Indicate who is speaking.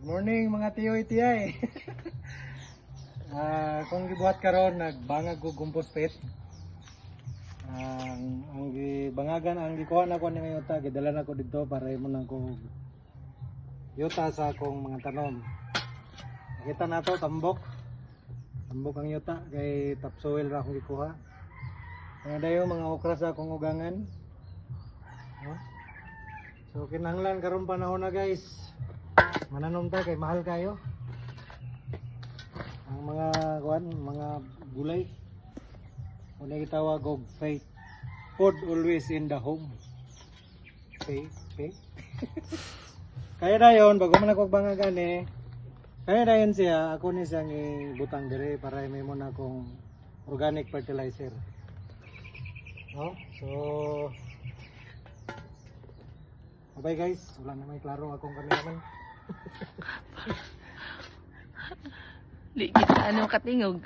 Speaker 1: Morning mga tiyoy tiyay. Kung gibuhat karon nagbangag ko compost pit. Ang gibangagan ang gikuha na ko ni yuta gidala na ko dito para imo nang ko yuta sa akong mga tanom. Kita na to tambok. Tambok ang yuta kay topsoil ra akong gikuha. Kaya dayo mga okra sa akong ugangan. So kinahanglan karon panahon na guys. Mananom tayo kay mahal kayo. Ang mga mga gulay. Una gitawag og faith. Food always in the home. Faith. Kaya dayon bago man ako bangagan kaya dayon siya ako ni siyang ibutang dire para may mo na akong organic fertilizer. No? So bye guys, wala na may klaro akong cameraman.
Speaker 2: Di kita ano katingog.